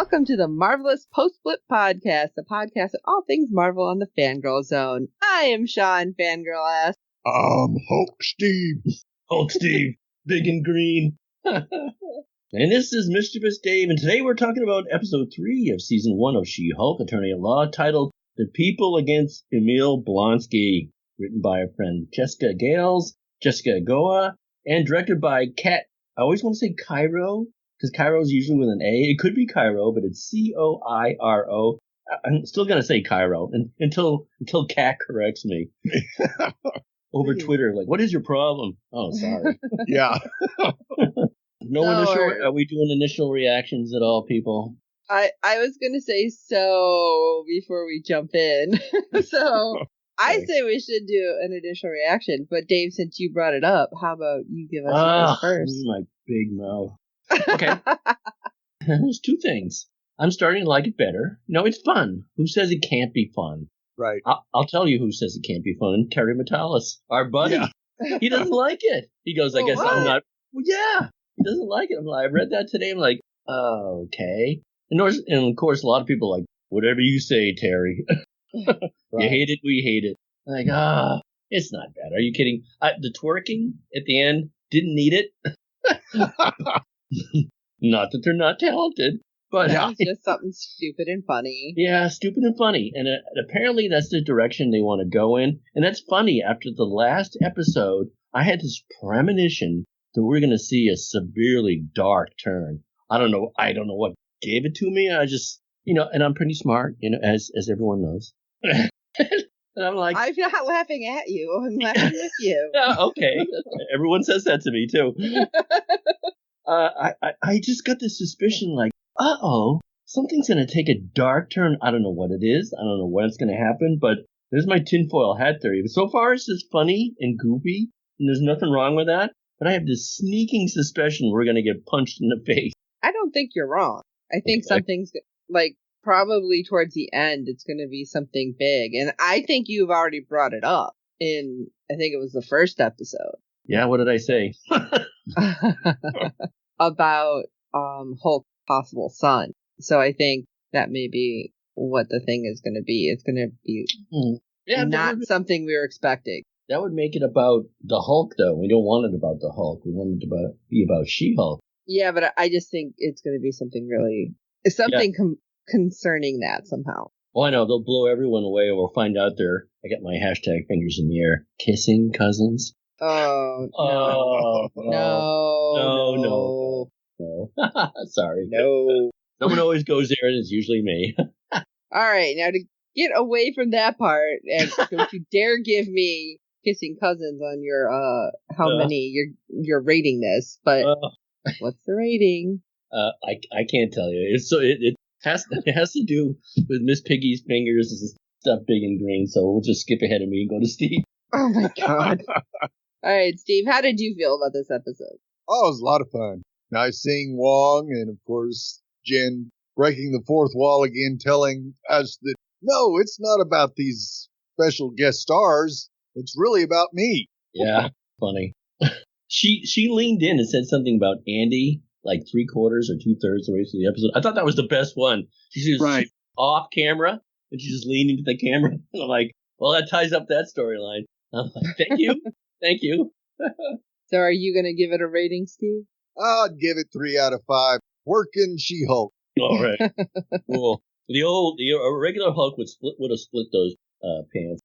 Welcome to the Marvelous Post-Flip Podcast, a podcast of all things Marvel on the Fangirl Zone. I am Shawn, Fangirl Ass. Hulk Steve. Hulk Steve, big and green. And this is Mischevious Dave, and today we're talking about episode 3 of season 1 of She-Hulk, Attorney at Law, titled The People Against Emil Blonsky, written by our friend Jessica Goa, and directed by Kat. I always want to say Cairo, because Cairo is usually with an A. It could be Cairo, but it's Coiro. I'm still going to say Cairo until Kat corrects me over Twitter. Like, what is your problem? Oh, sorry. Yeah. Are we doing initial reactions at all, people? I was going to say so before we jump in. So I say we should do an initial reaction. But Dave, since you brought it up, how about you give us yours first? My big mouth. Okay. There's two things. I'm starting to like it better. It's fun. Who says it can't be fun? Right. I'll tell you who says it can't be fun. Terry Metalis, our buddy. Yeah. He doesn't like it. He goes, I guess what? I'm not. Well, yeah. He doesn't like it. I read that today. I'm like, oh, okay. And of course, a lot of people are like, whatever you say, Terry. Right. You hate it, we hate it. I'm like, it's not bad. Are you kidding? The twerking at the end, didn't need it. Not that they're not talented, but it's just something stupid and funny. Yeah, stupid and funny. And apparently that's the direction they want to go in. And that's funny. After the last episode, I had this premonition that we're going to see a severely dark turn. I don't know what gave it to me. I just, and I'm pretty smart, as everyone knows. And I'm like, I'm not laughing at you. I'm laughing with you. Yeah, okay. Everyone says that to me too. I just got this suspicion like, something's going to take a dark turn. I don't know what it is. I don't know when it's going to happen, but there's my tinfoil hat theory. So far, it's just funny and goofy, and there's nothing wrong with that. But I have this sneaking suspicion we're going to get punched in the face. I don't think you're wrong. I think something's like probably towards the end, it's going to be something big. And I think you've already brought it up in, I think it was the first episode. Yeah, what did I say? About Hulk's possible son. So I think that may be what the thing is going to be. It's going to be not something we were expecting. That would make it about the Hulk, though. We don't want it about the Hulk. We want it to be about She-Hulk. Yeah, but I just think it's going to be something really... concerning that somehow. Well, I know. They'll blow everyone away, or we'll find out they're... I got my hashtag fingers in the air. Kissing cousins. Oh, no. No. Sorry. No. Someone always goes there, and it's usually me. All right, now to get away from that part, and don't you dare give me kissing cousins on your how many you're rating this. But what's the rating? I can't tell you. It has to do with Miss Piggy's fingers and stuff big and green. So we'll just skip ahead of me and go to Steve. Oh my God. All right, Steve, how did you feel about this episode? Oh, it was a lot of fun. Nice seeing Wong, and of course, Jen breaking the fourth wall again, telling us that, no, it's not about these special guest stars. It's really about me. Yeah, funny. She leaned in and said something about Andy, like 3/4 or 2/3 the way through the episode. I thought that was the best one. She's right off camera, and she's just leaning to the camera. And I'm like, well, that ties up that storyline. I'm like, thank you. Thank you. So are you going to give it a rating, Steve? I'd give it 3 out of 5. Working She-Hulk. All right. Cool. The regular Hulk would have split those pants.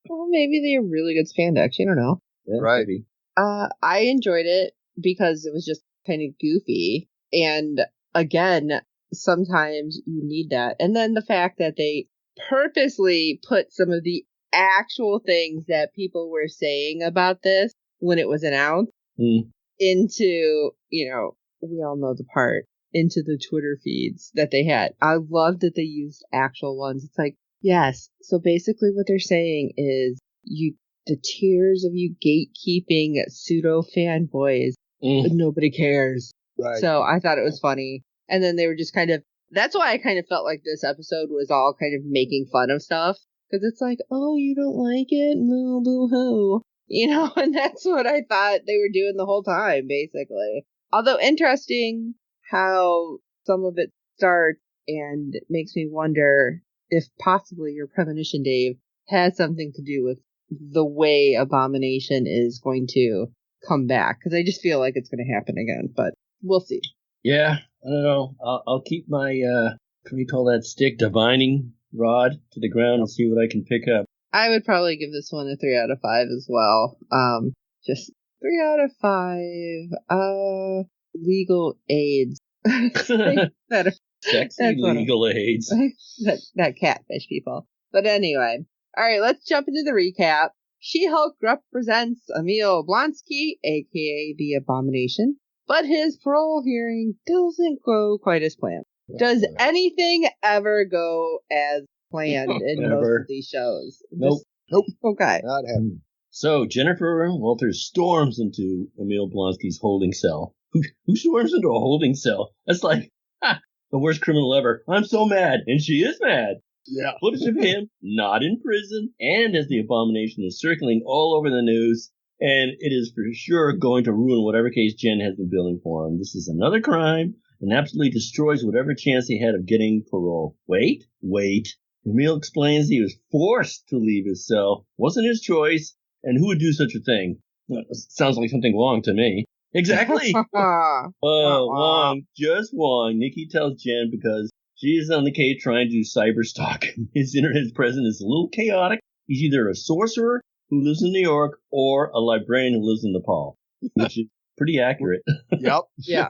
Well, maybe they have really good spandex. You don't know. Yeah, right. Maybe. I enjoyed it because it was just kind of goofy. And again, sometimes you need that. And then the fact that they purposely put some of the actual things that people were saying about this when it was announced into, we all know the part, into the Twitter feeds that they had. I love that they used actual ones. It's like, yes. So basically what they're saying is the tears of you gatekeeping pseudo fanboys, nobody cares. Right. So I thought it was funny. And then they were just that's why I kind of felt like this episode was all kind of making fun of stuff. Because it's like, oh, you don't like it? Moo, boo, hoo. And that's what I thought they were doing the whole time, basically. Although interesting how some of it's starts, and it makes me wonder if possibly your premonition, Dave, has something to do with the way Abomination is going to come back. Because I just feel like it's going to happen again, but we'll see. Yeah, I don't know. I'll keep my, what do you call that stick, divining rod to the ground and see what I can pick up. I would probably give this one a 3 out of 5 as well. Just 3 out of 5. Legal aids. Sexy legal aids. That catfish people. But anyway, all right, let's jump into the recap. She-Hulk represents Emil Blonsky, aka the Abomination, but his parole hearing doesn't go quite as planned. Does anything ever go as planned in most of these shows? Nope. Okay. Not happening. So Jennifer Walters storms into Emil Blonsky's holding cell. Who storms into a holding cell? That's like the worst criminal ever. I'm so mad, and she is mad. Yeah. Footage of him not in prison, and as the Abomination is circling all over the news, and it is for sure going to ruin whatever case Jen has been building for him. This is another crime, and absolutely destroys whatever chance he had of getting parole. Wait. Emil explains he was forced to leave his cell. Wasn't his choice, and who would do such a thing? Sounds like something Wong to me. Exactly. Wong, just Wong. Nikki tells Jen because she is on the case trying to do cyber stalk. His internet presence is a little chaotic. He's either a sorcerer who lives in New York or a librarian who lives in Nepal, which is pretty accurate. Yep. Yeah.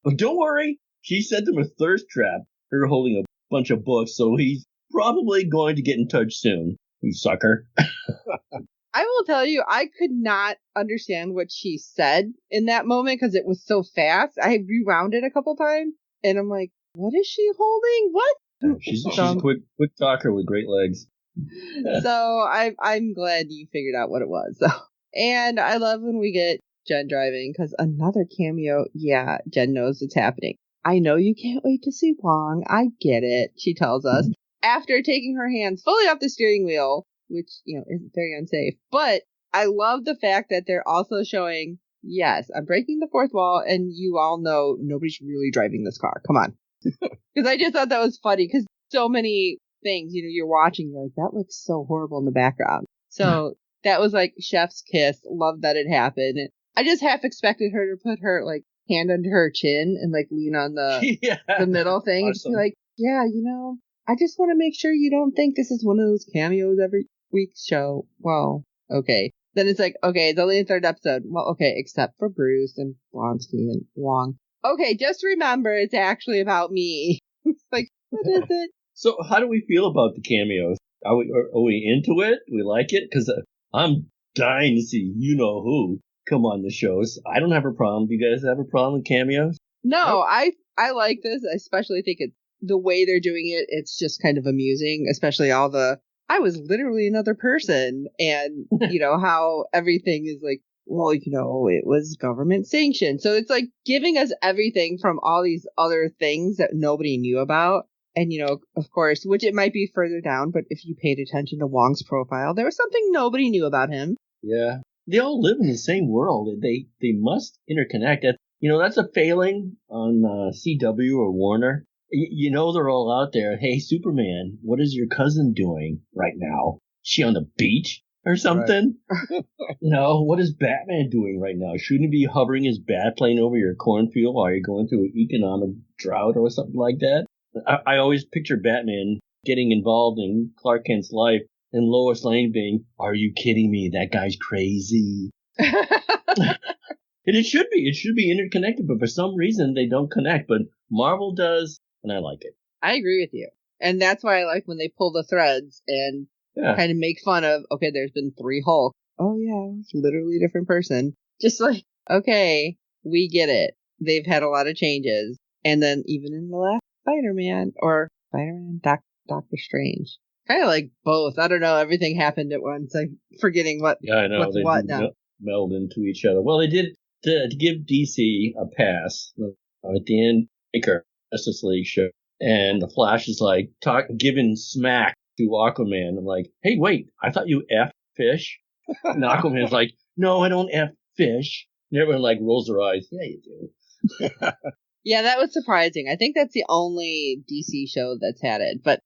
But don't worry. She sent him a thirst trap, her holding a bunch of books, so he's probably going to get in touch soon. You sucker. I will tell you, I could not understand what she said in that moment because it was so fast. I rewound it a couple times, and I'm like, what is she holding? What? She's a quick talker with great legs. So I'm glad you figured out what it was. So. And I love when we get Jen driving because another cameo. Yeah, Jen knows it's happening. I know you can't wait to see Wong. I get it, she tells us. After taking her hands fully off the steering wheel, which, isn't very unsafe. But I love the fact that they're also showing, yes, I'm breaking the fourth wall, and you all know nobody's really driving this car. Come on. Because I just thought that was funny, because so many things, you're watching, you're like, that looks so horrible in the background. So that was like chef's kiss. Love that it happened. I just half expected her to put her, hand under her chin and, lean on the middle thing. Awesome. And just be like, yeah, I just want to make sure you don't think this is one of those cameos every week's show. Well, okay. Then it's like, okay, it's only the third episode. Well, okay, except for Bruce and Blonsky and Wong. Okay, just remember it's actually about me. It's like, what is it? So how do we feel about the cameos? Are we into it? Do we like it? Because I'm dying to see you-know-who come on the shows. I don't have a problem. Do you guys have a problem with cameos? No, I like this. I especially think it's the way they're doing it. It's just kind of amusing, especially all the, I was literally another person. And, how everything is like, well, it was government sanctioned. So it's like giving us everything from all these other things that nobody knew about. And, of course, which it might be further down, but if you paid attention to Wong's profile, there was something nobody knew about him. Yeah. They all live in the same world. They must interconnect. That's a failing on CW or Warner. They're all out there. Hey, Superman, what is your cousin doing right now? Is she on the beach or something? Right. What is Batman doing right now? Shouldn't he be hovering his bat plane over your cornfield while you're going through an economic drought or something like that? I always picture Batman getting involved in Clark Kent's life and Lois Lane being, are you kidding me? That guy's crazy. And it should be interconnected, but for some reason they don't connect. But Marvel does, and I like it. I agree with you. And that's why I like when they pull the threads and kind of make fun of, okay, there's been 3 Hulk. Oh, yeah, it's literally a different person. Just like, okay, we get it. They've had a lot of changes. And then even in the last Spider-Man, Doctor Strange. Kind of like both. I don't know. Everything happened at once. I'm forgetting what. Yeah, I know. What's they what now. Meld into each other. Well, they did to give DC a pass at the end. Justice League show, and the Flash is like giving smack to Aquaman. I'm like, hey, wait, I thought you F fish. And Aquaman's like, no, I don't F fish. And everyone rolls their eyes. Yeah, you do. Yeah, that was surprising. I think that's the only DC show that's had it, but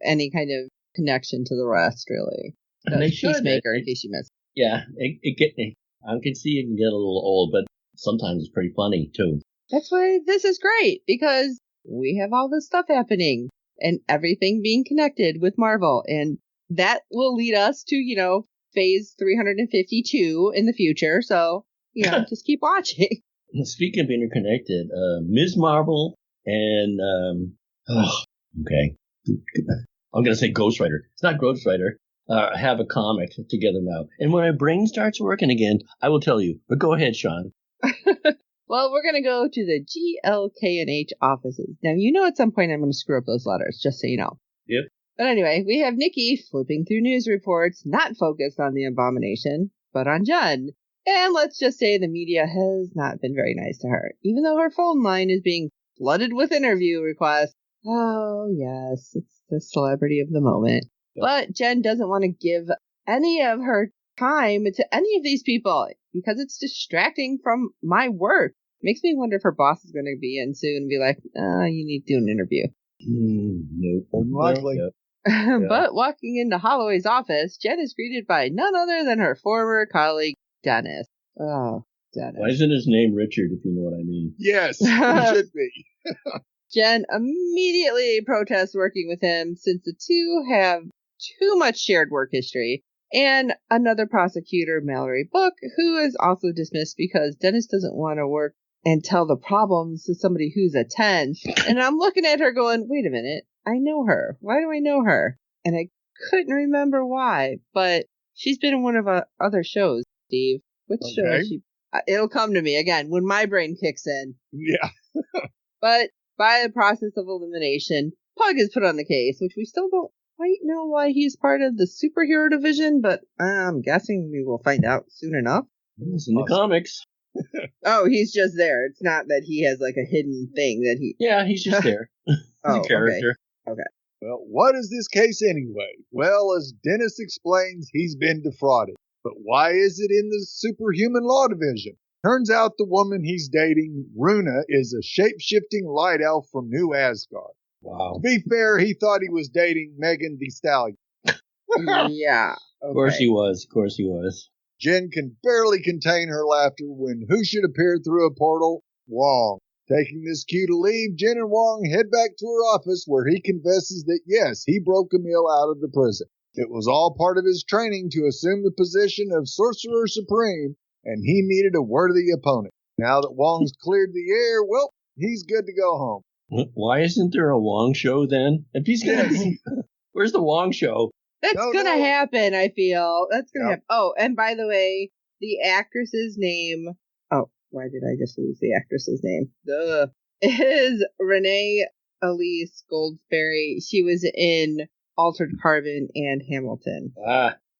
any kind of connection to the rest, really. And they should. Peacemaker, in case you missed. Yeah, I can see it can get a little old, but sometimes it's pretty funny, too. That's why this is great, because we have all this stuff happening and everything being connected with Marvel. And that will lead us to, phase 352 in the future. So, just keep watching. Speaking of interconnected, Ms. Marvel and, okay. I'm going to say Ghost Rider. It's not Ghost Rider. Have a comic together now. And when my brain starts working again, I will tell you. But go ahead, Shawn. Well, we're going to go to the GLK&H offices. Now, at some point I'm going to screw up those letters, just so you know. Yep. But anyway, we have Nikki flipping through news reports, not focused on the abomination, but on Jen. And let's just say the media has not been very nice to her, even though her phone line is being flooded with interview requests. Oh, yes, it's the celebrity of the moment. Yep. But Jen doesn't want to give any of her time to any of these people because it's distracting from my work. Makes me wonder if her boss is going to be in soon and be like, you need to do an interview. Nope. Unlikely. Yep. But walking into Holloway's office, Jen is greeted by none other than her former colleague, Dennis. Oh, Dennis. Why isn't his name Richard, if you know what I mean? Yes, it should be. Jen immediately protests working with him since the two have too much shared work history. And another prosecutor, Mallory Book, who is also dismissed because Dennis doesn't want to work and tell the problems to somebody who's a 10. And I'm looking at her going, wait a minute, I know her. Why do I know her? And I couldn't remember why, but she's been in one of our other shows, Steve. Which show is she? It'll come to me again when my brain kicks in. Yeah. But by the process of elimination, Pug is put on the case, which we still don't quite know why he's part of the superhero division, but I'm guessing we will find out soon enough. It's in the comics. Oh, he's just there. It's not that he has like a hidden thing that he... Yeah, he's just there. He's a character. Okay. Well, what is this case anyway? Well, as Dennis explains, he's been defrauded. But why is it in the superhuman law division? Turns out the woman he's dating, Runa, is a shape-shifting light elf from New Asgard. Wow. To be fair, he thought he was dating Megan Thee Stallion. Yeah. Okay. Of course he was. Jen can barely contain her laughter when who should appear through a portal? Wong. Taking this cue to leave, Jen and Wong head back to her office where he confesses that yes, he broke Emil out of the prison. It was all part of his training to assume the position of Sorcerer Supreme, and he needed a worthy opponent. Now that Wong's cleared the air, well, he's good to go home. Why isn't there a Wong show then? If he's gonna be, where's the Wong show? That's gonna happen, I feel. That's gonna happen. Oh, and by the way, the actress's name... Oh, why did I just lose the actress's name? Duh. Is Renee Elise Goldsberry. She was in Altered Carbon and Hamilton.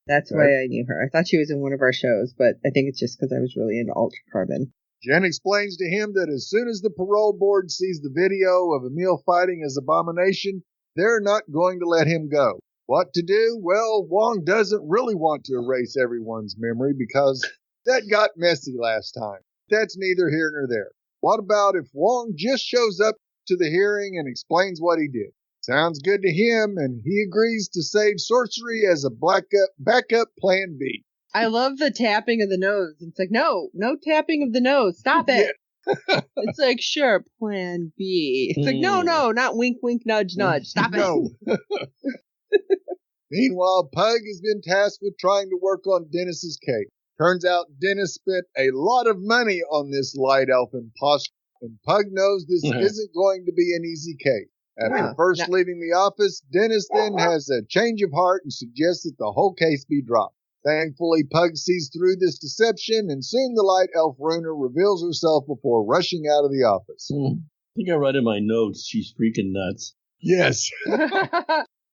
That's why I knew her. I thought she was in one of our shows, but I think it's just because I was really into Altered Carbon. Jen explains to him that as soon as the parole board sees the video of Emil fighting as Abomination, they're not going to let him go. What to do? Well, Wong doesn't really want to erase everyone's memory because that got messy last time. That's neither here nor there. What about if Wong just shows up to the hearing and explains what he did? Sounds good to him, and he agrees to save sorcery as a backup plan B. I love the tapping of the nose. It's like, no tapping of the nose. Stop it. Yeah. It's like, sure, plan B. It's like, no, not wink, wink, nudge, nudge. Stop it. Meanwhile, Pug has been tasked with trying to work on Dennis's case. Turns out Dennis spent a lot of money on this light elf imposter, and Pug knows this isn't going to be an easy case. After first leaving the office, Dennis then has a change of heart and suggests that the whole case be dropped. Thankfully, Pug sees through this deception, and soon the light elf Runa reveals herself before rushing out of the office. I think I wrote in my notes, she's freaking nuts. Yes.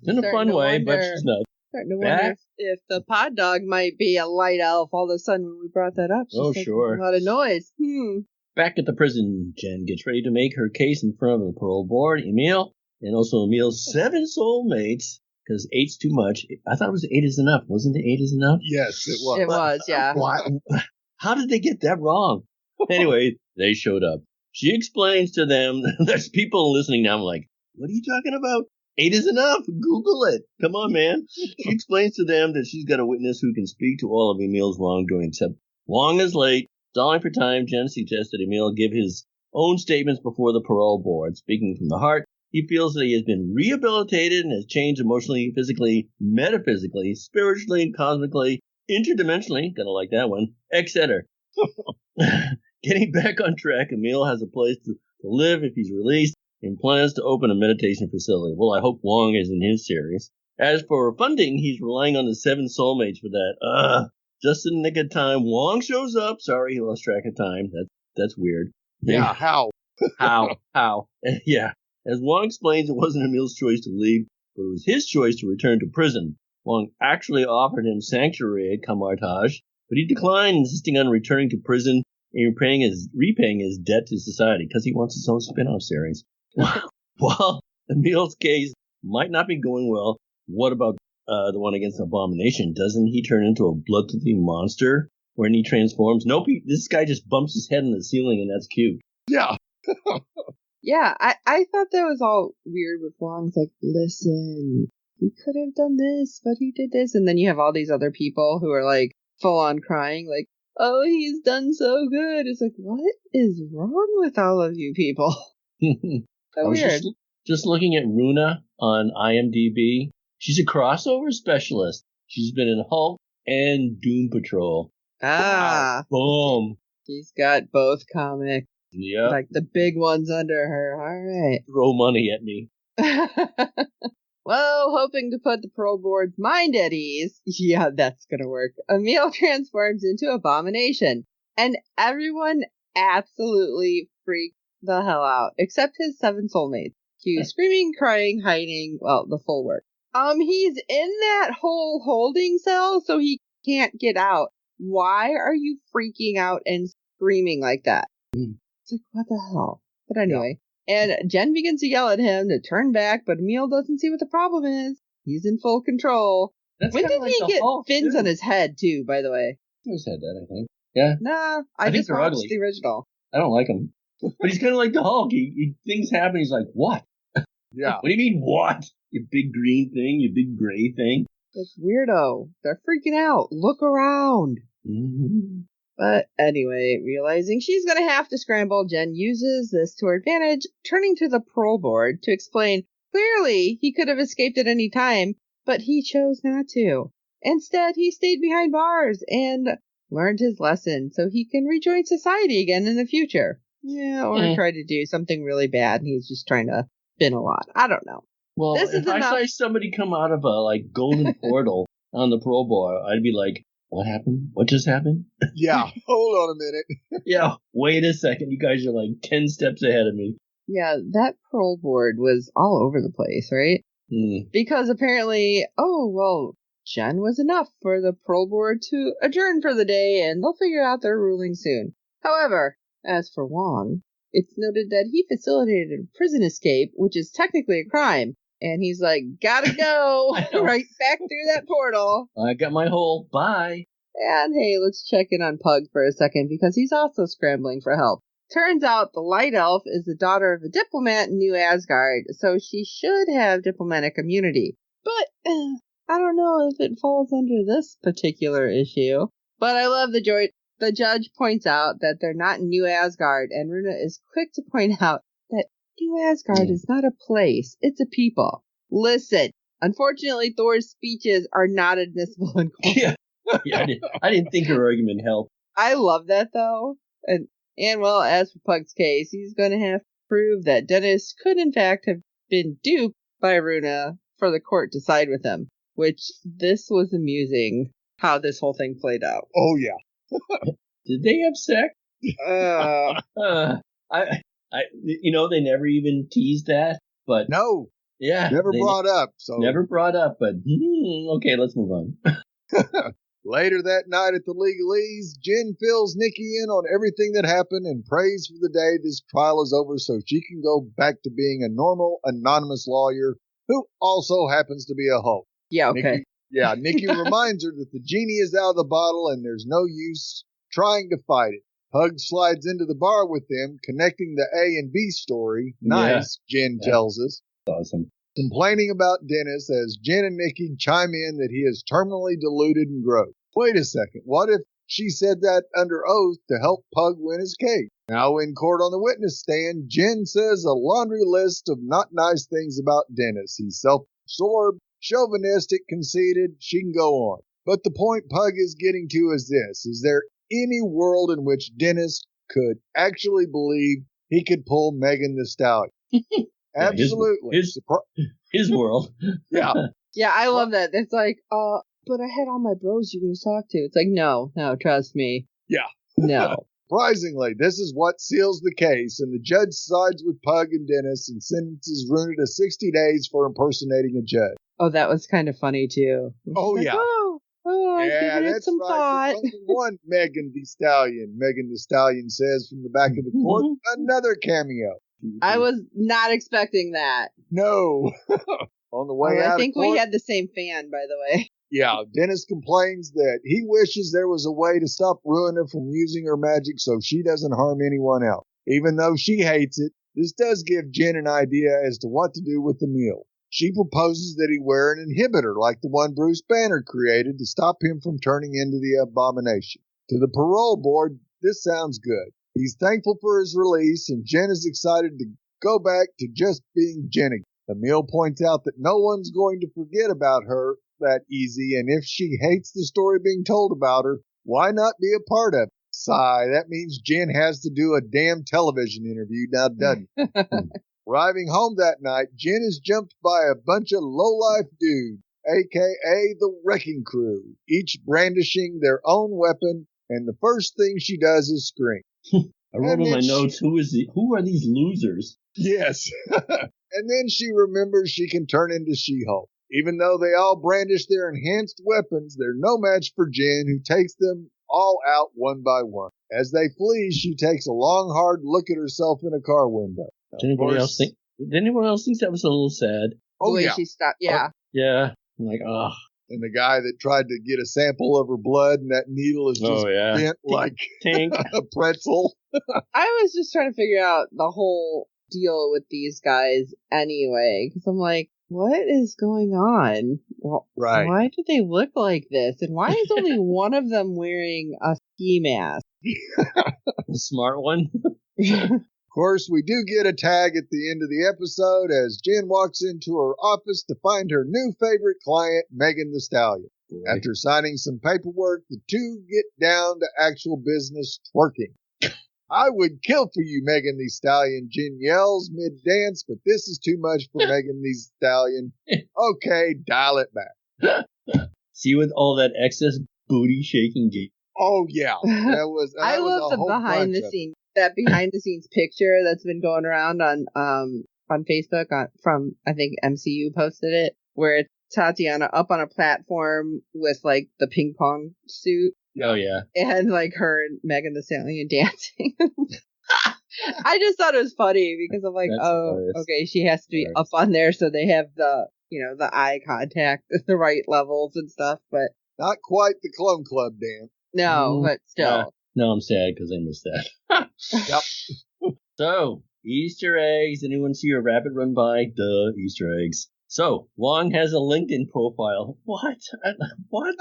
In a fun way, but she's nuts. Starting to wonder if the pod dog might be a light elf all of a sudden when we brought that up. Sure. A lot of noise. Back at the prison, Jen gets ready to make her case in front of the parole board, Emil, and also Emil's 7 soulmates, because 8's too much. I thought it was 8 is enough. Wasn't it 8 is enough? Yes, it was. It was, yeah. How did they get that wrong? Anyway, they showed up. She explains to them, there's people listening now, I'm like, what are you talking about? 8 is enough. Google it. Come on, man. She explains to them that she's got a witness who can speak to all of Emil's wrongdoing, except Wong is late. Stalling for time, Jen suggests that Emil give his own statements before the parole board. Speaking from the heart, he feels that he has been rehabilitated and has changed emotionally, physically, metaphysically, spiritually, cosmically, interdimensionally, gotta like that one, etc. Getting back on track, Emil has a place to live if he's released and plans to open a meditation facility. Well, I hope Wong is in his series. As for funding, he's relying on the 7 soulmates for that. Just in the nick of time, Wong shows up. Sorry, he lost track of time. That's weird. Yeah, how? How? Yeah. As Wong explains, it wasn't Emil's choice to leave, but it was his choice to return to prison. Wong actually offered him sanctuary at Kamartaj, but he declined, insisting on returning to prison and repaying his debt to society because he wants his own spin-off series. While Emil's case might not be going well, what about the one against Abomination? Doesn't he turn into a blood-thirsty monster when he transforms? Nope, this guy just bumps his head on the ceiling, and that's cute. Yeah. Yeah, I thought that was all weird with Wong's like, listen, he could have done this, but he did this. And then you have all these other people who are like full on crying, like, oh, he's done so good. It's like, what is wrong with all of you people? So weird. Just looking at Runa on IMDb. She's a crossover specialist. She's been in Hulk and Doom Patrol. Ah. Wow. Boom. She's got both comics. Yeah. Like the big ones under her. All right. Throw money at me. Well, hoping to put the parole board's mind at ease. Yeah, that's gonna work. Emil transforms into Abomination. And everyone absolutely freaked the hell out. Except his 7 soulmates. He was screaming, crying, hiding. Well, the full work. He's in that whole holding cell, so he can't get out. Why are you freaking out and screaming like that? It's like, what the hell? But anyway. Yeah. And Jen begins to yell at him to turn back, but Emil doesn't see what the problem is. He's in full control. When did he get fins on his head, too, by the way? He said that, I think. Yeah. Nah, I just watched ugly. The original. I don't like him. But he's kind of like the Hulk. Things happen, he's like, what? Yeah. What do you mean, what? You big green thing, you big gray thing. It's weirdo. They're freaking out. Look around. Mm-hmm. But anyway, realizing she's going to have to scramble, Jen uses this to her advantage, turning to the parole board to explain, clearly he could have escaped at any time, but he chose not to. Instead, he stayed behind bars and learned his lesson so he can rejoin society again in the future. Yeah, or try to do something really bad and he's just trying to spin a lot. I don't know. Well, if I saw somebody come out of a golden portal on the parole board, I'd be like, what happened? What just happened? Yeah, hold on a minute. Yeah, wait a second. You guys are like 10 steps ahead of me. Yeah, that parole board was all over the place, right? Because apparently, Jen was enough for the parole board to adjourn for the day and they'll figure out their ruling soon. However, as for Wong, it's noted that he facilitated a prison escape, which is technically a crime. And he's like, gotta go right back through that portal. I got my hole. Bye. And hey, let's check in on Pug for a second because he's also scrambling for help. Turns out the Light Elf is the daughter of a diplomat in New Asgard, so she should have diplomatic immunity. But I don't know if it falls under this particular issue. But I love the judge points out that they're not in New Asgard, and Runa is quick to point out that New Asgard is not a place, it's a people. Listen, unfortunately, Thor's speeches are not admissible in court. Yeah, I didn't think her argument helped. I love that, though. And well, as for Pug's case, he's going to have to prove that Dennis could, in fact, have been duped by Runa for the court to side with him. Which, this was amusing, how this whole thing played out. Oh, yeah. Did they have sex? They never even teased that, but no, yeah, never brought up. But okay, let's move on. Later that night at the Legalese, Jen fills Nikki in on everything that happened and prays for the day this trial is over so she can go back to being a normal, anonymous lawyer who also happens to be a Hulk. Yeah, okay. Nikki reminds her that the genie is out of the bottle and there's no use trying to fight it. Pug slides into the bar with them, connecting the A and B story. Nice, yeah. Jen tells us. Awesome. Complaining about Dennis as Jen and Nikki chime in that he is terminally deluded and gross. Wait a second. What if she said that under oath to help Pug win his case? Now in court on the witness stand, Jen says a laundry list of not nice things about Dennis. He's self-absorbed, chauvinistic, conceited. She can go on. But the point Pug is getting to is this. Is there any world in which Dennis could actually believe he could pull Megan Thee Stallion? Absolutely. His world. Yeah. Yeah, I love that. It's like, but I had all my bros you can talk to. It's like, no, trust me. Yeah. No. Surprisingly, this is what seals the case, and the judge sides with Pug and Dennis and sentences Rooney to 60 days for impersonating a judge. Oh, that was kind of funny, too. Oh, like, yeah. Yeah, that's some right. thought. There's only one Megan Thee Stallion. Megan Thee Stallion says from the back of the court, another cameo. I was not expecting that. No. On the way out I think of court, we had the same fan, by the way. Yeah, Dennis complains that he wishes there was a way to stop Runa from using her magic so she doesn't harm anyone else. Even though she hates it, this does give Jen an idea as to what to do with Emil. She proposes that he wear an inhibitor like the one Bruce Banner created to stop him from turning into the abomination. To the parole board, this sounds good. He's thankful for his release, and Jen is excited to go back to just being Jen again. Emil points out that no one's going to forget about her that easy, and if she hates the story being told about her, why not be a part of it? Sigh, that means Jen has to do a damn television interview now, doesn't it? Arriving home that night, Jen is jumped by a bunch of low-life dudes, a.k.a. the Wrecking Crew, each brandishing their own weapon, and the first thing she does is scream. I wrote in my notes, who are these losers? Yes. And then she remembers she can turn into She-Hulk. Even though they all brandish their enhanced weapons, they're no match for Jen, who takes them all out one by one. As they flee, she takes a long, hard look at herself in a car window. Did anyone else think that was a little sad? Oh, the way yeah. she stopped, yeah. Yeah. I'm like, oh. And the guy that tried to get a sample of her blood, and that needle is just bent like a pretzel. I was just trying to figure out the whole deal with these guys anyway, because I'm like, what is going on? Well, right. Why do they look like this? And why is only one of them wearing a ski mask? The smart one. Of course, we do get a tag at the end of the episode as Jen walks into her office to find her new favorite client, Megan Thee Stallion. Right. After signing some paperwork, the two get down to actual business, twerking. I would kill for you, Megan Thee Stallion, Jen yells mid-dance, but this is too much for Megan Thee Stallion. Okay, dial it back. See, with all that excess booty shaking gait. Oh, yeah. I love the behind the scenes picture that's been going around on Facebook from, I think MCU posted it, where it's Tatiana up on a platform with like the ping pong suit. Oh, yeah. And like her and Megan Thee Stallion dancing. I just thought it was funny because I'm like, okay, she has to be up on there so they have the eye contact at the right levels and stuff, but not quite the Clone Club dance. No, but still. Yeah. No, I'm sad because I missed that. Yep. So, Easter eggs. Anyone see a rabbit run by? Duh, Easter eggs. So, Wong has a LinkedIn profile. What? What?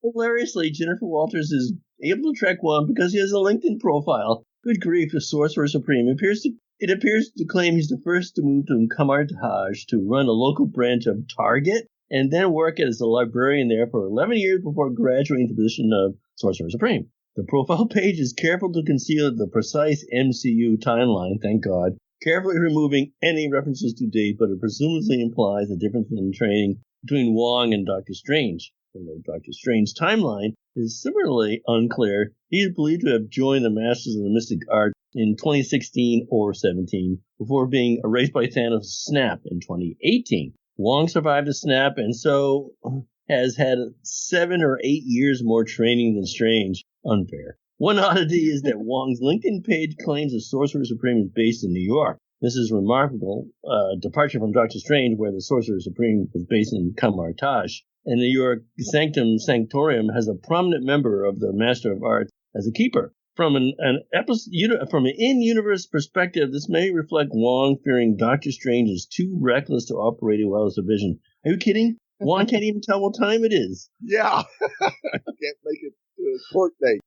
Hilariously, Jennifer Walters is able to track Wong because he has a LinkedIn profile. Good grief, the Sorcerer Supreme. It appears to claim he's the first to move to Kamartaj to run a local branch of Target and then work as a librarian there for 11 years before graduating to the position of Sorcerer Supreme. The profile page is careful to conceal the precise MCU timeline, thank God, carefully removing any references to date, but it presumably implies a difference in training between Wong and Doctor Strange. Although Doctor Strange's timeline is similarly unclear, he is believed to have joined the Masters of the Mystic Arts in 2016 or 17 before being erased by Thanos' snap in 2018. Wong survived the snap and so has had 7 or 8 years more training than Strange. Unfair. One oddity is that Wong's LinkedIn page claims the Sorcerer Supreme is based in New York. This is remarkable departure from Doctor Strange, where the Sorcerer Supreme was based in Kamartaj. And New York Sanctum Sanctorum has a prominent member of the Master of Arts as a keeper. From an episode, from an in-universe perspective, this may reflect Wong fearing Doctor Strange is too reckless to operate well as a vision. Are you kidding? Wong can't even tell what time it is. Yeah. Can't make it to a court date.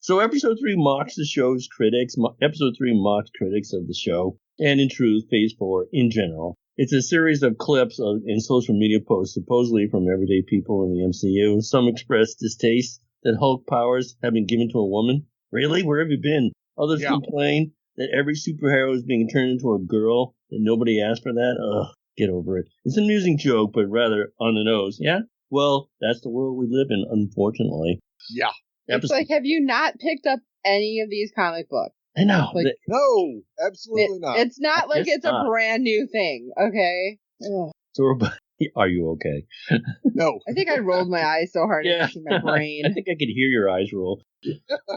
So episode 3 mocks the show's critics. Episode 3 mocks critics of the show, and in truth, Phase 4 in general. It's a series of clips in social media posts, supposedly from everyday people in the MCU. Some express distaste that Hulk powers have been given to a woman. Really? Where have you been? Others complain that every superhero is being turned into a girl, and nobody asked for that. Ugh, get over it. It's an amusing joke, but rather on the nose. Yeah? Well, that's the world we live in, unfortunately. Yeah. It's like, have you not picked up any of these comic books? I know. Like, no, absolutely not. It's not like it's a brand new thing, okay? Ugh. So are you okay? No. I think I rolled my eyes so hard I could see my brain. I think I could hear your eyes roll.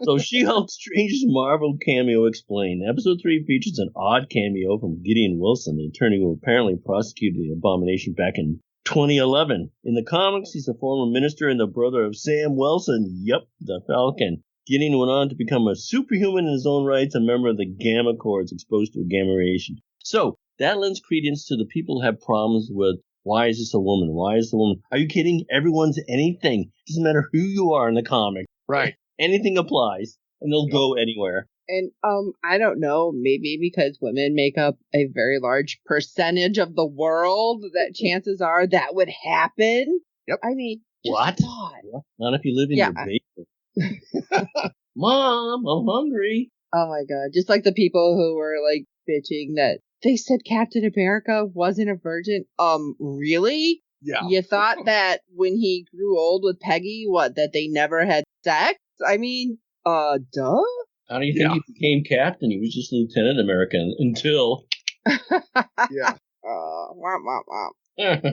So She-Hulk's Strangest Marvel cameo explained. Episode 3 features an odd cameo from Gideon Wilson, the attorney who apparently prosecuted the Abomination back in 2011. In the comics, he's a former minister and the brother of Sam Wilson. Yep, the Falcon. Gideon went on to become a superhuman in his own rights, a member of the Gamma Corps exposed to gamma radiation. So that lends credence to the people who have problems with, why is this a woman? Why is the woman? Are you kidding? Everyone's anything. Doesn't matter who you are in the comic. Right. Anything applies, and they'll go anywhere. And I don't know, maybe because women make up a very large percentage of the world, that chances are that would happen. Yep. I mean, what? Not if you live in your basement. Mom, I'm hungry. Oh my god. Just like the people who were like bitching that they said Captain America wasn't a virgin. Really? Yeah. You thought that when he grew old with Peggy, that they never had sex? I mean, duh? How do you think he became captain? He was just Lieutenant America until... Yeah. Womp, womp, womp.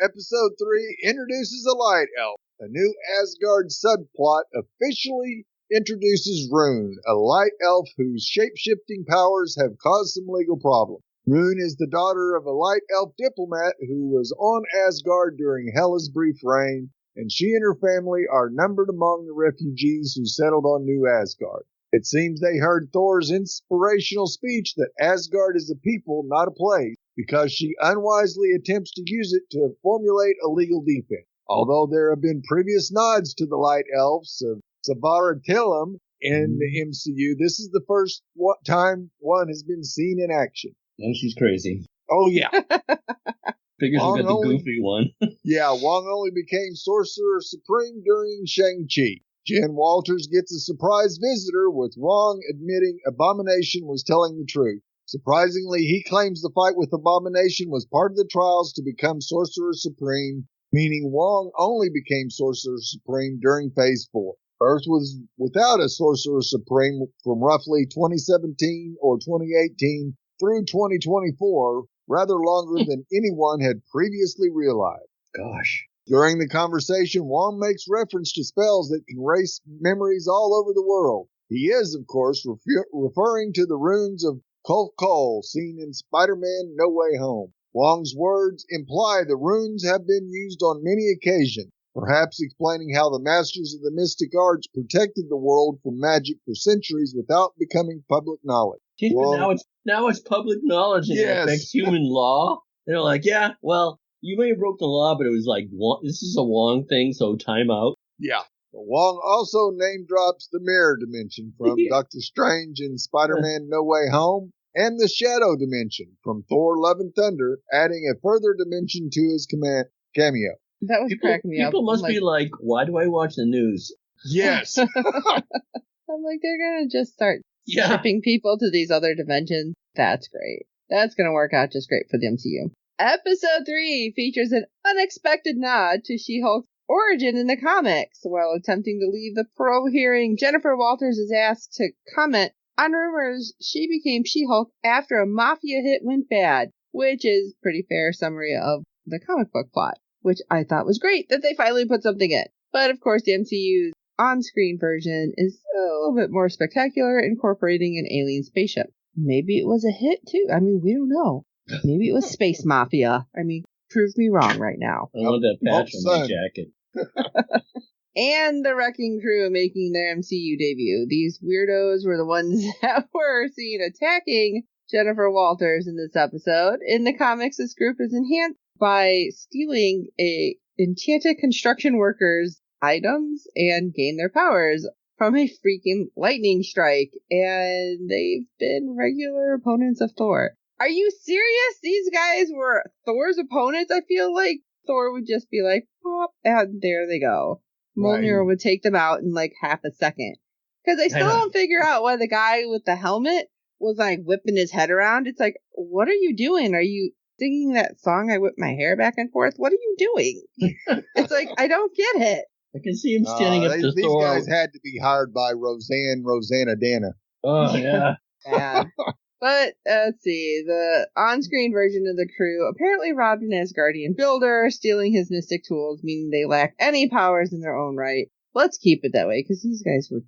Episode 3 introduces a light elf. A new Asgard subplot officially introduces Rune, a light elf whose shape-shifting powers have caused some legal problems. Rune is the daughter of a light elf diplomat who was on Asgard during Hela's brief reign, and she and her family are numbered among the refugees who settled on New Asgard. It seems they heard Thor's inspirational speech that Asgard is a people, not a place, because she unwisely attempts to use it to formulate a legal defense. Although there have been previous nods to the light elves of Savaratillum in the MCU, this is the first time one has been seen in action. And she's crazy. Oh, yeah. Figures we got the goofy one. Yeah, Wong only became Sorcerer Supreme during Shang-Chi. Jen Walters gets a surprise visitor, with Wong admitting Abomination was telling the truth. Surprisingly, he claims the fight with Abomination was part of the trials to become Sorcerer Supreme, meaning Wong only became Sorcerer Supreme during Phase 4. Earth was without a Sorcerer Supreme from roughly 2017 or 2018 through 2024, rather longer than anyone had previously realized. Gosh. During the conversation, Wong makes reference to spells that can erase memories all over the world. He is, of course, referring to the runes of Kol seen in Spider-Man No Way Home. Wong's words imply the runes have been used on many occasions, perhaps explaining how the masters of the mystic arts protected the world from magic for centuries without becoming public knowledge. Now it's public knowledge and it affects human law. They're like, yeah, well, you may have broke the law, but it was like, this is a Wong thing, so time out. Yeah. Wong also name drops the mirror dimension from Doctor Strange in Spider-Man No Way Home, and the shadow dimension from Thor Love and Thunder, adding a further dimension to his cameo. That was cracking me up. People must be like, why do I watch the news? Yes. I'm like, they're going to just start shipping people to these other dimensions. That's great. That's going to work out just great for the MCU. Episode 3 features an unexpected nod to She-Hulk's origin in the comics. While attempting to leave the parole hearing, Jennifer Walters is asked to comment on rumors she became She-Hulk after a mafia hit went bad, which is a pretty fair summary of the comic book plot, which I thought was great that they finally put something in. But of course, the MCU's on-screen version is a little bit more spectacular, incorporating an alien spaceship. Maybe it was a hit too. I mean, we don't know. Maybe it was Space Mafia. I mean, prove me wrong right now. I want that patch on my jacket. and the Wrecking Crew making their MCU debut. These weirdos were the ones that were seen attacking Jennifer Walters in this episode. In the comics, this group is enhanced by stealing a enchanted construction workers' items and gain their powers from a freaking lightning strike, and they've been regular opponents of Thor. Are you serious? These guys were Thor's opponents? I feel like Thor would just be like, pop, and there they go. Mjolnir would take them out in like half a second. Because I still don't figure out why the guy with the helmet was like whipping his head around. It's like, what are you doing? Are you singing that song, I Whip My Hair Back and Forth? What are you doing? It's like, I don't get it. I can see him standing up to these Thor. These guys had to be hired by Rosanna Dana. Oh, yeah. Yeah. But let's see. The on-screen version of the crew apparently robbed an Asgardian builder, stealing his mystic tools, meaning they lack any powers in their own right. Let's keep it that way, because these guys were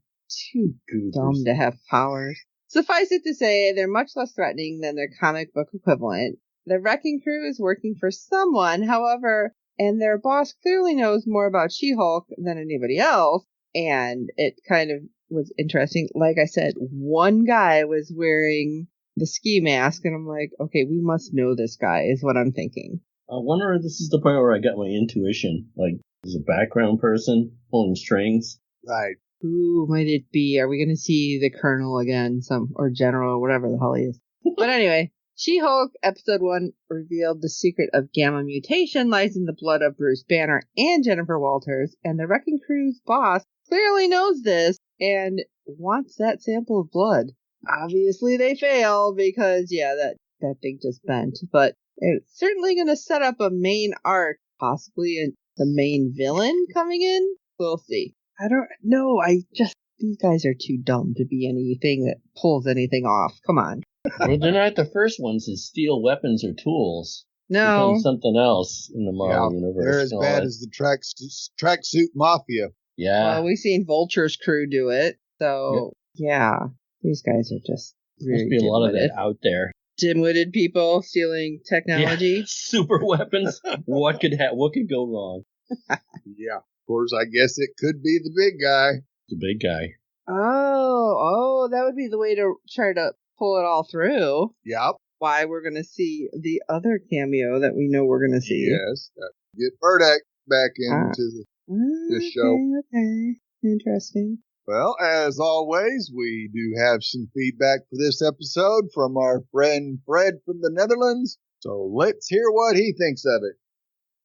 too dumb to have powers. Suffice it to say, they're much less threatening than their comic book equivalent. The Wrecking Crew is working for someone, however, and their boss clearly knows more about She-Hulk than anybody else, and it kind of was interesting. Like I said, one guy was wearing the ski mask, and I'm like, okay, we must know this guy, is what I'm thinking. I wonder if this is the part where I got my intuition. Like, there's a background person pulling strings. Right. Who might it be? Are we going to see the Colonel again? Or General, whatever the hell he is. But anyway, She-Hulk Episode 1 revealed the secret of gamma mutation lies in the blood of Bruce Banner and Jennifer Walters, and the Wrecking Crew's boss clearly knows this and wants that sample of blood. Obviously they fail because, yeah, that thing just bent. But it's certainly going to set up a main arc, possibly the main villain coming in. We'll see. I don't know. These guys are too dumb to be anything that pulls anything off. Come on. Well, they're not the first ones to steal weapons or tools. No. Become something else in the Marvel universe. They're as bad as the tracksuit mafia. Yeah. Well, we've seen Vulture's crew do it. So, yeah. These guys are just really must be a lot of that out there. Dim-witted people stealing technology. Yeah. Super weapons. What could go wrong? Yeah. Of course, I guess it could be the big guy. The big guy. Oh, that would be the way to try to pull it all through. Yep. Why we're going to see the other cameo that we know we're going to see. Yes. Get Burdak back into the show. Okay. Interesting. Well, as always, we do have some feedback for this episode from our friend Fred from the Netherlands. So let's hear what he thinks of it.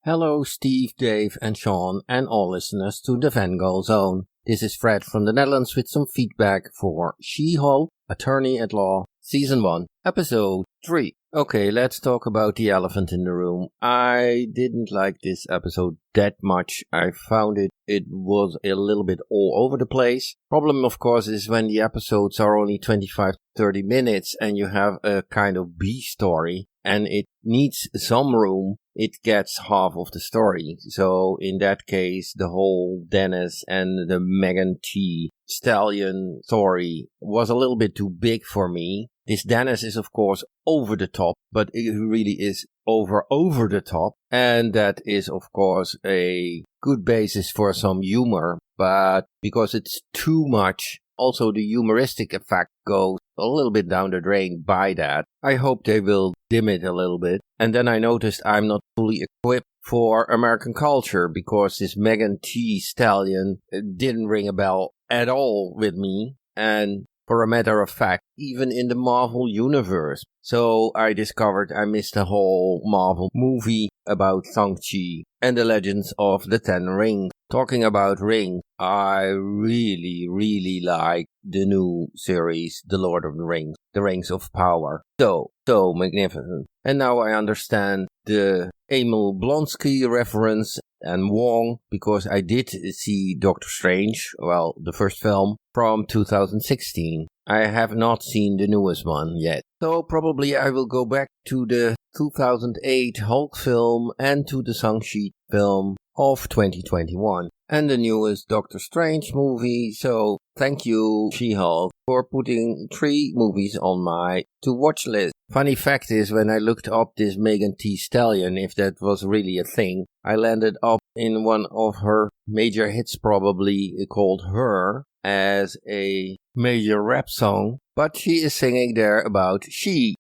Hello, Steve, Dave, and Shawn, and all listeners to the Fangirl Zone. This is Fred from the Netherlands with some feedback for She-Hulk, Attorney at Law, Season 1, Episode 3. Okay, let's talk about the elephant in the room. I didn't like this episode that much. I found it was a little bit all over the place. Problem, of course, is when the episodes are only 25 to 30 minutes and you have a kind of B story and it needs some room, it gets half of the story. So in that case, the whole Dennis and the Megan T Stallion story was a little bit too big for me. This Dennis is, of course, over the top, but it really is over the top. And that is, of course, a good basis for some humor. But because it's too much, also the humoristic effect goes a little bit down the drain by that. I hope they will dim it a little bit. And then I noticed I'm not fully equipped for American culture because this Megan T Stallion didn't ring a bell at all with me. And for a matter of fact, even in the Marvel universe. So I discovered I missed a whole Marvel movie about Shang-Chi and the Legends of the Ten Rings. Talking about rings, I really, really like the new series, The Lord of the Rings, The Rings of Power. So magnificent. And now I understand the Emil Blonsky reference and Wong, because I did see Doctor Strange, well, the first film, from 2016. I have not seen the newest one yet. So probably I will go back to the 2008 Hulk film and to the Shang-Chi film. of 2021 and the newest Doctor Strange movie, so thank you, She-Hulk, for putting 3 movies on my to-watch list. Funny fact is, when I looked up this Megan Thee Stallion, if that was really a thing, I landed up in one of her major hits, probably called Her, as a major rap song, but she is singing there about she.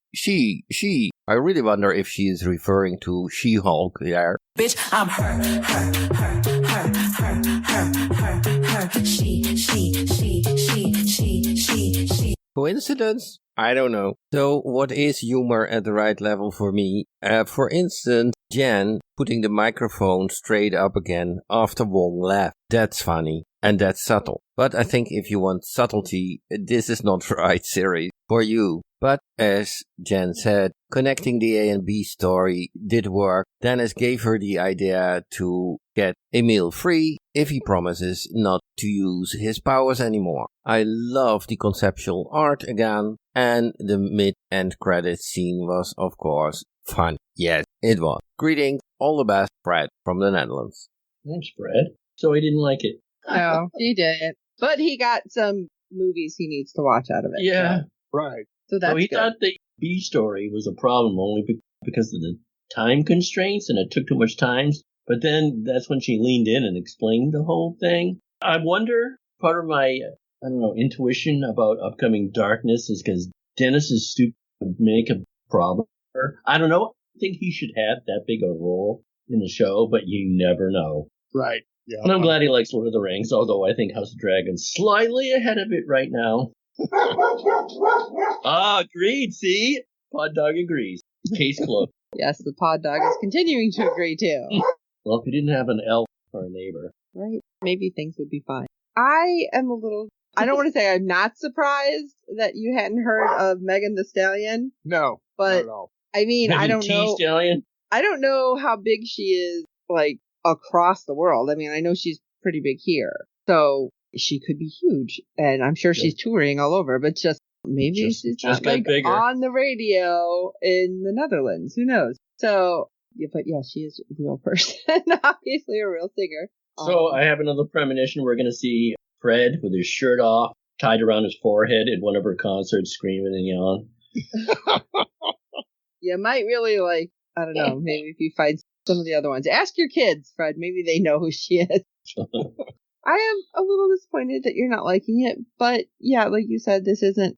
I really wonder if she is referring to She-Hulk there. Bitch, I'm her, she. Coincidence? I don't know. So what is humor at the right level for me? For instance, Jen putting the microphone straight up again after Wong left. That's funny. And that's subtle. But I think if you want subtlety, this is not the right series for you. But as Jen said, connecting the A and B story did work. Dennis gave her the idea to get Emil free if he promises not to use his powers anymore. I love the conceptual art again, and the mid-end credits scene was, of course, fun. Yes, it was. Greetings, all the best, Fred from the Netherlands. Thanks, Fred. So he didn't like it. No, he didn't. But he got some movies he needs to watch out of it. Yeah, so. Right. So that's he good. thought the B story was a problem only because of the time constraints and it took too much time. But then that's when she leaned in and explained the whole thing. I wonder, part of my, intuition about upcoming darkness is because Dennis's stupid would make a problem. I don't know. I think he should have that big a role in the show, but you never know. Right. Yeah. And I'm glad he likes Lord of the Rings, although I think House of Dragon's slightly ahead of it right now. Agreed, see? Pod Dog agrees. Case closed. Yes, the pod dog is continuing to agree too. Well, if we didn't have an elf for a neighbor. Right. Maybe things would be fine. I don't want to say I'm not surprised that you hadn't heard of Megan Thee Stallion. No, but not at all. I mean, I don't know. Stallion? I don't know how big she is, like, across the world. I mean, I know she's pretty big here. So she could be huge. And I'm sure she's touring all over, but maybe she's not like on the radio in the Netherlands. Who knows? So, yeah, but yeah, she is a real person. Obviously a real singer. So I have another premonition. We're going to see Fred with his shirt off, tied around his forehead at one of her concerts, screaming and yelling. You might really I don't know, maybe if you find some of the other ones. Ask your kids, Fred. Maybe they know who she is. I am a little disappointed that you're not liking it, but yeah, like you said, this isn't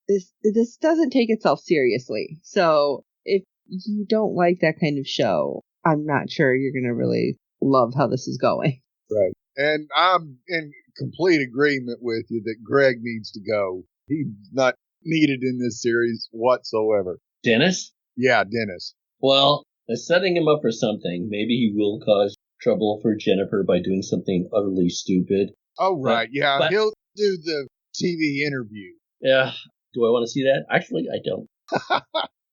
this doesn't take itself seriously. So if you don't like that kind of show, I'm not sure you're going to really love how this is going. Right. And I'm in complete agreement with you that Greg needs to go. He's not needed in this series whatsoever. Dennis? Yeah, Dennis. Well, they're setting him up for something. Maybe he will cause trouble for Jennifer by doing something utterly stupid. Oh, right. But he'll do the TV interview. Yeah. Do I want to see that? Actually, I don't.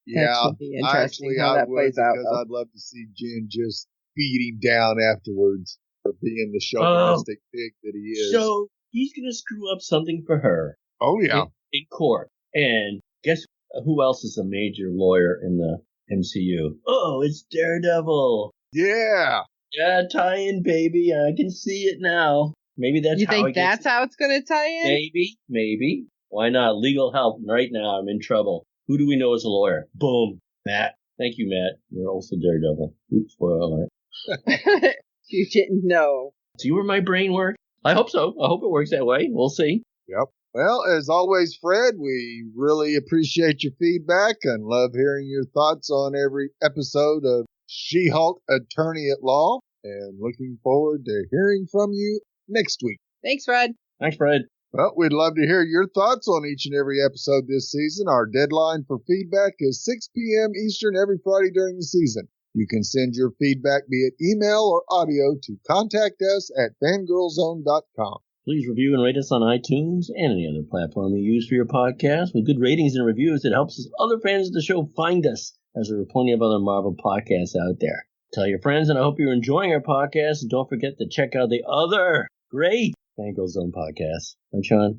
Yeah. That should be interesting how I that would, plays out. because I'd love to see Jen just beat him down afterwards for being the chauvinistic pig that he is. So he's going to screw up something for her. Oh, yeah. In court. And guess who else is a major lawyer in the MCU? Oh, it's Daredevil. Yeah. Yeah, tie-in, baby. I can see it now. Maybe that's how how it's going to tie in? Maybe. Why not? Legal help right now. I'm in trouble. Who do we know as a lawyer? Boom. Matt. Thank you, Matt. You're also Daredevil. Oops, spoiler alert. You didn't know. See where my brain works? I hope so. I hope it works that way. We'll see. Yep. Well, as always, Fred, we really appreciate your feedback and love hearing your thoughts on every episode of She-Hulk Attorney at Law, and looking forward to hearing from you next week. Thanks, Fred. Thanks, Fred. Well, we'd love to hear your thoughts on each and every episode this season. Our deadline for feedback is 6 p.m. Eastern every Friday during the season. You can send your feedback via email or audio to contact us at fangirlzone.com. Please review and rate us on iTunes and any other platform you use for your podcast. With good ratings and reviews, it helps us other fans of the show find us, as there are plenty of other Marvel podcasts out there. Tell your friends, and I hope you're enjoying our podcast. And don't forget to check out the other great Fangirl Zone podcasts. Right, Shawn?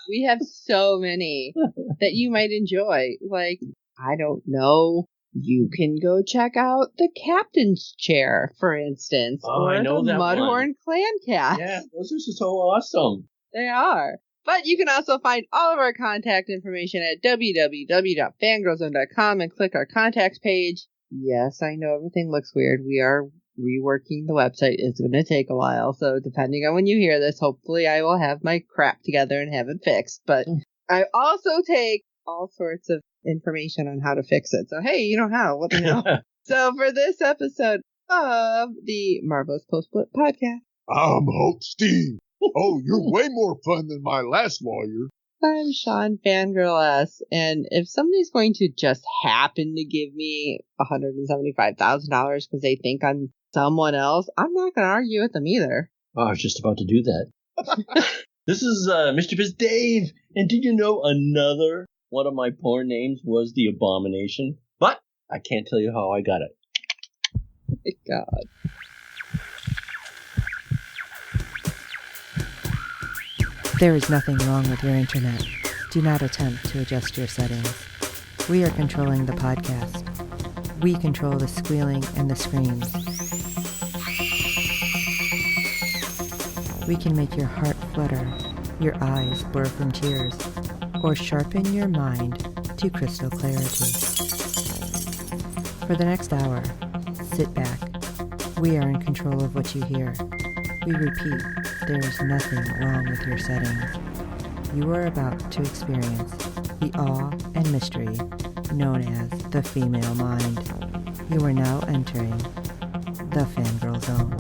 We have so many that you might enjoy. Like, I don't know, You can go check out the Captain's Chair, for instance, or I know the that Mudhorn one. Clan Cast. Yeah, those are so awesome. They are. But you can also find all of our contact information at www.fangirlzone.com and click our contacts page. Yes, I know everything looks weird. We are reworking the website. It's going to take a while. So depending on when you hear this, hopefully I will have my crap together and have it fixed. But I also take all sorts of information on how to fix it. So, hey, you know how. Let me know. So for this episode of the Marvelous Post-Split podcast, I'm Hulk Steve. Oh, you're way more fun than my last lawyer. I'm Shawn Fangirl S. And if somebody's going to just happen to give me $175,000 because they think I'm someone else, I'm not going to argue with them either. Oh, I was just about to do that. This is Mischevious Dave. And did you know another one of my porn names was The Abomination? But I can't tell you how I got it. My God. There is nothing wrong with your internet. Do not attempt to adjust your settings. We are controlling the podcast. We control the squealing and the screams. We can make your heart flutter, your eyes blur from tears, or sharpen your mind to crystal clarity. For the next hour, sit back. We are in control of what you hear. We repeat, there is nothing wrong with your settings. You are about to experience the awe and mystery known as the female mind. You are now entering the Fangirl Zone.